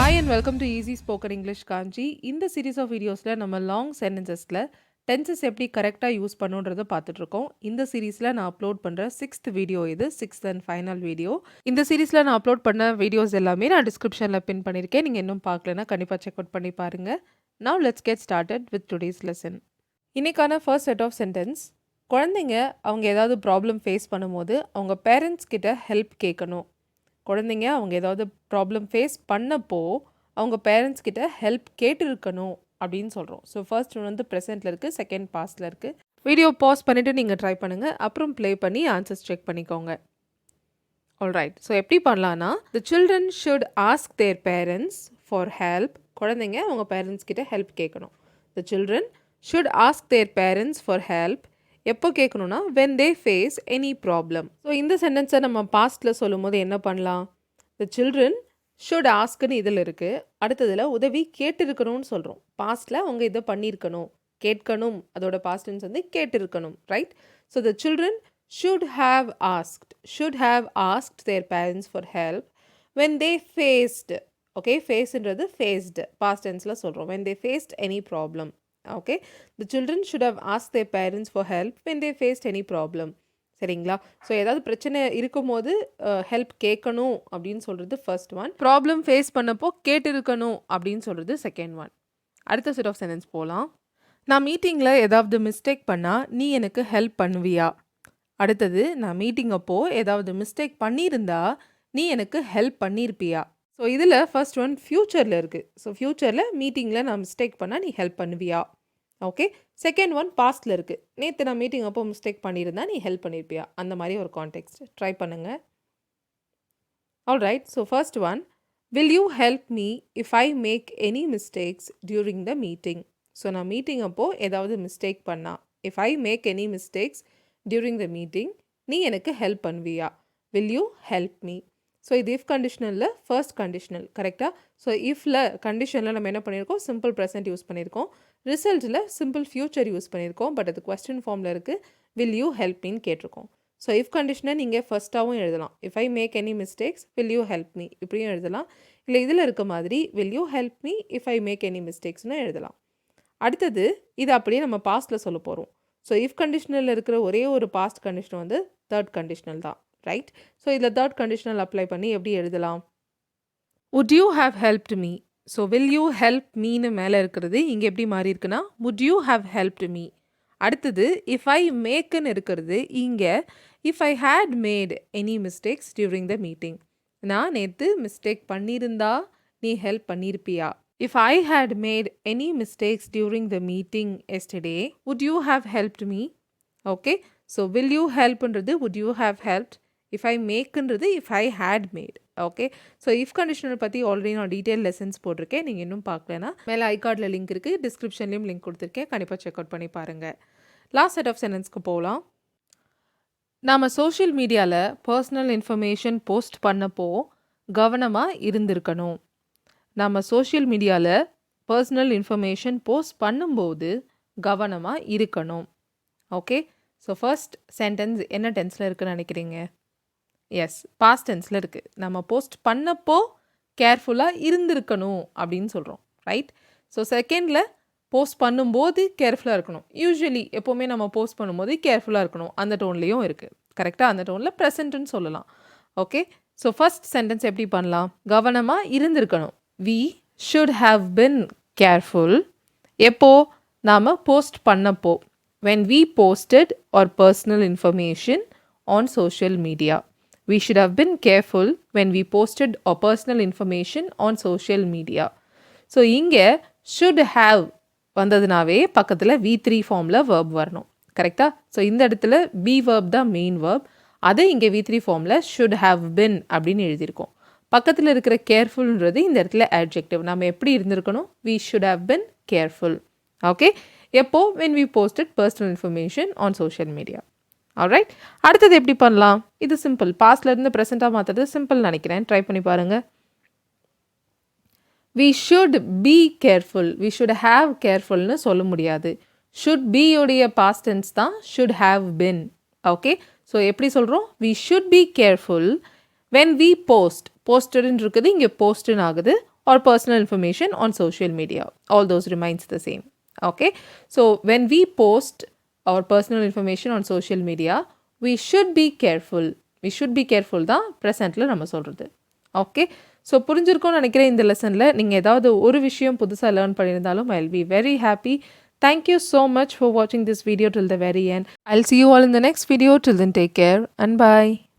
Hi and welcome to Easy Spoken English Kanchi. இந்த series of வீடியோஸில் நம்ம long சென்டென்சஸில் tenses எப்படி கரெக்டாக யூஸ் பண்ணுன்றதை பார்த்துட்ருக்கோம். இந்த சீரீஸில் நான் அப்லோட் பண்ணுற 6th வீடியோ இது, 6th அண்ட் ஃபைனல் வீடியோ. இந்த சீரீஸில் நான் அப்லோட் பண்ண வீடியோஸ் எல்லாமே நான் டிஸ்கிரிப்ஷனில் பின் பண்ணியிருக்கேன். நீங்கள் இன்னும் பார்க்கலன்னா கண்டிப்பாக செக் அவுட் பண்ணி பாருங்கள். Now let's get started with today's lesson. இன்னைக்கான ஃபர்ஸ்ட் செட் ஆஃப் சென்டென்ஸ், குழந்தைங்க அவங்க ஏதாவது ப்ராப்ளம் ஃபேஸ் பண்ணும்போது அவங்க பேரண்ட்ஸ் கிட்ட ஹெல்ப் கேட்கணும். குழந்தைங்க அவங்க ஏதாவது ப்ராப்ளம் ஃபேஸ் பண்ணப்போ அவங்க பேரண்ட்ஸ் கிட்ட ஹெல்ப் கேட்டிருக்கணும் அப்படின்னு சொல்கிறோம். ஸோ ஃபர்ஸ்ட் ஒன் வந்து ப்ரெசென்ட்டில் இருக்குது, செகண்ட் பாஸ்டில் இருக்குது. வீடியோ பாஸ் பண்ணிவிட்டு நீங்கள் ட்ரை பண்ணுங்கள், அப்புறம் ப்ளே பண்ணி ஆன்சர்ஸ் செக் பண்ணிக்கோங்க. ஆல்ரைட், ஸோ எப்படி பண்ணலான்னா, த children should ask there parents for help. குழந்தைங்க அவங்க பேரண்ட்ஸ் கிட்ட ஹெல்ப் கேட்கணும். த children should ask there parents for help. எப்போ கேட்கணும்னா when they face any problem. So இந்த சென்டென்ஸை நம்ம பாஸ்ட்டில் சொல்லும் போது என்ன பண்ணலாம்? த சில்ட்ரன் ஷுட் ஆஸ்க்னு இதில் இருக்குது. அடுத்ததில் உதவி கேட்டிருக்கணும்னு சொல்கிறோம். பாஸ்ட்டில் அவங்க இதை பண்ணியிருக்கணும், கேட்கணும், அதோட பாஸ்டன்ஸ் வந்து கேட்டிருக்கணும், right? So the children should have asked their parents for help when they faced. Okay, ஃபேஸ்ன்றது ஃபேஸ்டு பாஸ்ட் டென்ஸில் சொல்கிறோம். when they faced any problem. Okay, the children should have asked their parents for help when they faced any problem. சரிங்களா? So ஏதாவது பிரச்சனை இருக்கும்போது help கேட்கணும் அப்படின்னு சொல்கிறது ஃபர்ஸ்ட் ஒன். ப்ராப்ளம் ஃபேஸ் பண்ணப்போ கேட்டிருக்கணும் அப்படின்னு சொல்கிறது செகண்ட் ஒன். அடுத்த செட் ஆஃப் சென்டென்ஸ் போகலாம். நான் மீட்டிங்கில் ஏதாவது மிஸ்டேக் பண்ணால் நீ எனக்கு ஹெல்ப் பண்ணுவியா? அடுத்தது, நான் மீட்டிங் அப்போ ஏதாவது மிஸ்டேக் பண்ணியிருந்தா நீ எனக்கு ஹெல்ப் பண்ணியிருப்பியா? ஸோ இதில் ஃபர்ஸ்ட் ஒன் ஃப்யூச்சரில் இருக்குது. ஸோ ஃப்யூச்சரில் மீட்டிங்கில் நான் மிஸ்டேக் பண்ணால் நீ ஹெல்ப் பண்ணுவியா? ஓகே. செகண்ட் ஒன் பாஸ்டில் இருக்குது. நேற்று நான் மீட்டிங் அப்போ மிஸ்டேக் பண்ணியிருந்தா நீ ஹெல்ப் பண்ணியிருப்பியா? அந்த மாதிரி ஒரு கான்டெக்ஸ்ட் ட்ரை பண்ணுங்கள். Alright, so first one, will you help me if I make any mistakes during the meeting. So நான் மீட்டிங் அப்போது ஏதாவது மிஸ்டேக் பண்ணா, if I make any mistakes during the meeting, நீ எனக்கு ஹெல்ப் பண்ணுவியா? Will you help me. So இது if கண்டிஷனலில் first conditional, கரெக்டாக? ஸோ இஃபில் கண்டிஷனில் நம்ம என்ன பண்ணியிருக்கோம்? சிம்பிள் ப்ரெசென்ட் யூஸ் பண்ணியிருக்கோம். ரிசல்ட்டில் சிம்பிள் ஃப்யூச்சர் யூஸ் பண்ணியிருக்கோம். பட் அது கொஸ்டின் ஃபார்மில் இருக்குது, வில் யூ ஹெல்ப் மீன்னு கேட்டிருக்கோம். ஸோ இஃப் கண்டிஷனை நீங்கள் ஃபர்ஸ்ட்டாகவும் எழுதலாம், if I make any mistakes will you help me இப்படியும் எழுதலாம். இல்லை இதில் இருக்க மாதிரி will you help me if I make any மிஸ்டேக்ஸ்னு எழுதலாம். அடுத்தது, இது அப்படியே நம்ம பாஸ்ட்டில் சொல்ல போகிறோம். ஸோ இஃப் கண்டிஷனில் இருக்கிற ஒரே ஒரு பாஸ்ட் கண்டிஷன் வந்து தேர்ட் கண்டிஷனல் தான், ரைட்? ஸோ இதில் தேர்ட் கண்டிஷனல் அப்ளை பண்ணி எப்படி எழுதலாம்? would you have helped me. So will you help meன்னு மேலே இருக்கிறது இங்கே எப்படி மாறி இருக்குன்னா would you have helped me. அடுத்தது if I makeன்னு இருக்கிறது இங்கே if I had made any mistakes during the meeting. நான் நேற்று மிஸ்டேக் பண்ணியிருந்தா நீ help பண்ணியிருப்பியா? if I had made any mistakes during the meeting yesterday, would you have helped me? Okay, so will you helpன்றது would you have helped. if I makeன்றது if I had made. Okay, so if conditional பற்றி already நான் detail lessons போட்டிருக்கேன். நீங்கள் இன்னும் பார்க்கலன்னா மேலே ஐகார்டில் link இருக்குது, டிஸ்கிரிப்ஷன்லேயும் link கொடுத்துருக்கேன், கண்டிப்பாக செக் அவுட் பண்ணி பாருங்கள். லாஸ்ட் செட் ஆஃப் சென்டென்ஸ்க்கு போகலாம். நாம் சோஷியல் மீடியாவில் பர்சனல் இன்ஃபர்மேஷன் போஸ்ட் பண்ணப்போ கவனமாக இருந்திருக்கணும். நாம் சோஷியல் மீடியாவில் பர்சனல் இன்ஃபர்மேஷன் போஸ்ட் பண்ணும்போது கவனமாக இருக்கணும். ஓகே, ஸோ ஃபர்ஸ்ட் சென்டென்ஸ் என்ன டென்ஸில் இருக்குன்னு நினைக்கிறீங்க? எஸ், பாஸ்ட் டென்ஸில் இருக்குது. நம்ம போஸ்ட் பண்ணப்போ கேர்ஃபுல்லாக இருந்திருக்கணும் அப்படின்னு சொல்கிறோம், ரைட்? ஸோ செகண்டில் போஸ்ட் பண்ணும்போது கேர்ஃபுல்லாக இருக்கணும். யூஸ்வலி எப்போவுமே நம்ம போஸ்ட் பண்ணும்போது கேர்ஃபுல்லாக இருக்கணும், அந்த டோன்லேயும் இருக்குது, கரெக்டாக? அந்த டோனில் ப்ரெசென்ட்னு சொல்லலாம். ஓகே, ஸோ ஃபர்ஸ்ட் சென்டென்ஸ் எப்படி பண்ணலாம்? கவனமாக இருந்திருக்கணும். we should have been careful. எப்போ? நாம் போஸ்ட் பண்ணப்போ, when we posted our personal information on social media. We should have been careful when we posted our personal information on social media. So இங்கே should have வந்ததுனாவே பக்கத்தில் V3 ஃபார்மில் verb வரணும், கரெக்டாக? So இந்த இடத்துல be verb தான் main verb, அதை இங்கே V3 ஃபார்மில் should have been அப்படின்னு எழுதியிருக்கோம். பக்கத்தில் இருக்கிற கேர்ஃபுல்ன்றது இந்த இடத்துல adjective. நம்ம எப்படி இருந்திருக்கணும்? we should have been careful. Okay, எப்போ? when we posted personal information on social media. Alright, அடுத்தது எப்படி பண்ணலாம்? இது சிம்பிள், பாஸ்ட்லேருந்து ப்ரெசென்ட்டாக மாற்றுறது சிம்பிள் நினைக்கிறேன், ட்ரை பண்ணி பாருங்கள். we should be careful, we should have carefulனு சொல்ல முடியாது. should be உடைய past tense தான் should have been. Okay, so எப்படி சொல்கிறோம்? we should be careful when we post. போஸ்டட்னு இருக்குது, இங்கே போஸ்ட்னு ஆகுது. or personal information on social media. All those remains the same. Okay, so when we post our personal information on social media, we should be careful. We should be careful தான் ப்ரெசென்ட்டில் நம்ம சொல்கிறது. Okay, so புரிஞ்சிருக்கும்னு நினைக்கிறேன். இந்த லெசனில் நீங்கள் ஏதாவது ஒரு விஷயம் புதுசாக லேர்ன் பண்ணியிருந்தாலும் I will be very happy. Thank you so much for watching this video till the very end. I'll see you all in the next video. Till then, take care and bye.